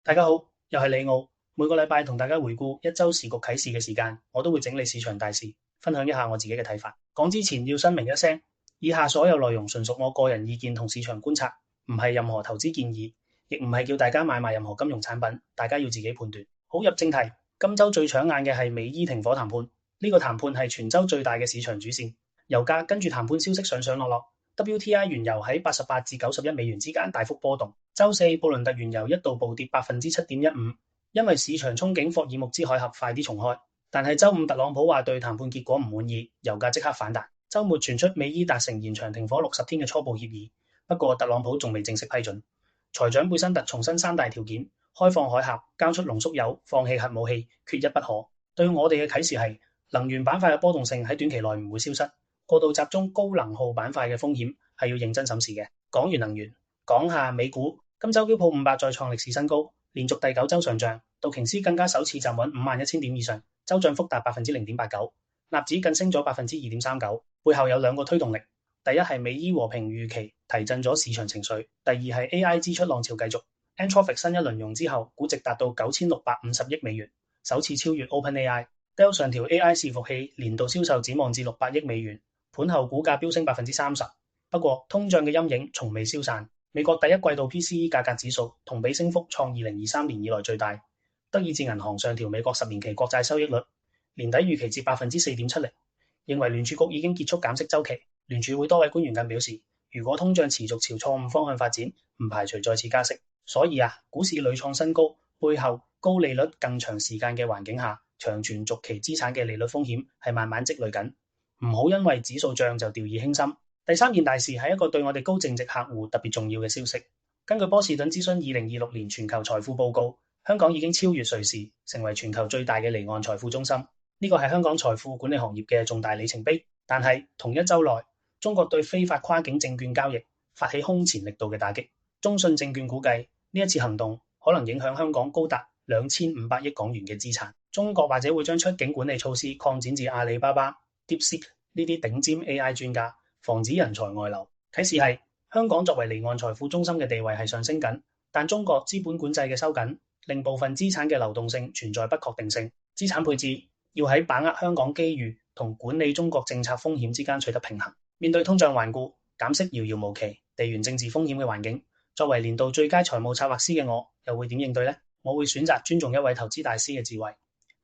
大家好，又係李奧。每個禮拜同大家回顧一周時局啟示嘅時間，我都會整理市場大事，分享一下我自己嘅睇法。講之前要聲明一聲，以下所有內容純屬我個人意見同市場觀察，唔係任何投資建議，亦唔係叫大家買賣任何金融產品，大家要自己判斷。好，入正題，今周最搶眼嘅係美伊停火談判，呢個談判係全周最大嘅市場主線。油價跟住談判消息上上落落。WTI 原油喺88至91美元之間大幅波動。周四布倫特原油一度暴跌7.15%，因為市場憧憬霍爾木茲海峽快啲重開。但係周五特朗普話對談判結果唔滿意，油價即刻反彈。周末傳出美伊達成延長停火60天嘅初步協議，不過特朗普仲未正式批准。財長貝辛特重申三大條件：開放海峽、交出濃縮鈾、放棄核武器，缺一不可。對我哋嘅啟示係，能源板塊嘅波動性喺短期內唔會消失。過度集中高能耗板塊嘅風險係要認真審視嘅。講完能源，講下美股。今周標普500再創歷史新高，連續第9周上漲。道瓊斯更加首次站穩51,000點以上，周漲幅達0.89%。納指更升咗2.39%，背後有兩個推動力。第一係美伊和平預期提振咗市場情緒，第二係 AI 支出浪潮繼續。Anthropic 新一輪融資後，估值達到9650億美元，首次超越 OpenAI。Dell 上調 AI 伺服器年度銷售展望至600億美元。盤後股價飆升30%，不過通脹嘅陰影從未消散。美國第一季度 PCE 價格指數同比升幅創2023年以來最大。德意志銀行上調美國10年期國債收益率，年底預期至4.70%，認為聯儲局已經結束減息週期。聯儲會多位官員更表示，如果通脹持續朝錯誤方向發展，唔排除再次加息。所以股市屢創新高，背後高利率更長時間嘅環境下，長存續期資產嘅利率風險係慢慢積累緊。唔好因為指數漲就掉以輕心。第三件大事係一個對我哋高淨值客戶特別重要嘅消息。根據波士頓諮詢2026年全球財富報告，香港已經超越瑞士，成為全球最大嘅離岸財富中心。呢個係香港財富管理行業嘅重大里程碑。但係同一週內，中國對非法跨境證券交易發起空前力度嘅打擊。中信證券估計呢一次行動可能影響香港高達2500億港元嘅資產。中國或者會將出境管理措施擴展至阿里巴巴、DeepSeek 呢啲頂尖 AI 專家，防止人才外流。啟示係香港作為離岸財富中心嘅地位係上升緊，但中國資本管制嘅收緊令部分資產嘅流動性存在不確定性。資產配置要喺把握香港機遇同管理中國政策風險之間取得平衡。面對通脹頑固、減息遙遙無期、地緣政治風險嘅環境，作為年度最佳財務策劃師嘅我，又會點應對呢？我會選擇尊重一位投資大師嘅智慧。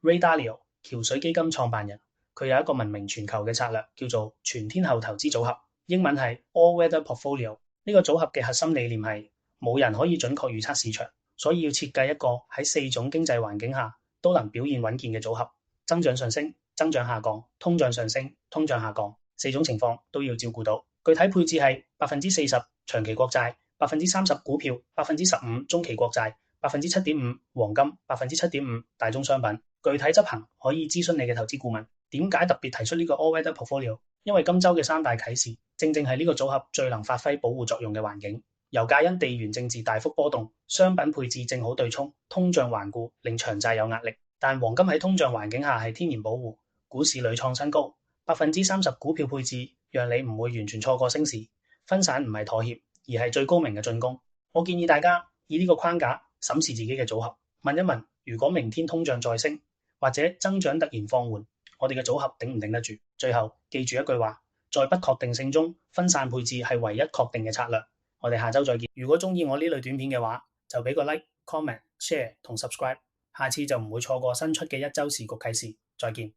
Ray Dalio 橋水基金創辦人。佢有一個聞名全球嘅策略，叫做全天候投資組合，英文係 All Weather Portfolio。呢個組合嘅核心理念係冇人可以準確預測市場，所以要設計一個喺4種經濟環境下都能表現穩健嘅組合。增長上升、增長下降、通脹上升、通脹下降，4種情況都要照顧到。具體配置係40%長期國債、30%股票、15%中期國債、7.5%黃金、7.5%大宗商品。具體執行可以諮詢你嘅投資顧問。點解特別提出呢個 All Weather Portfolio？ 因為今週嘅三大啟示，正正係呢個組合最能發揮保護作用嘅環境。油價因地緣政治大幅波動，商品配置正好對沖，通脹頑固令長債有壓力。但黃金喺通脹環境下係天然保護，股市屢創新高。30%股票配置，讓你唔會完全錯過升市。分散唔係妥協，而係最高明嘅進攻。我建議大家以呢個框架審視自己嘅組合，問一問：如果明天通脹再升，或者增長突然放緩，我哋嘅組合頂唔頂得住？最後記住一句話，在不確定性中，分散配置係唯一確定嘅策略。我哋下週再見。如果鍾意我呢類短片嘅話，就俾個 like、comment、share 同 subscribe，下次就唔會錯過新出嘅一週時局啟示。再見。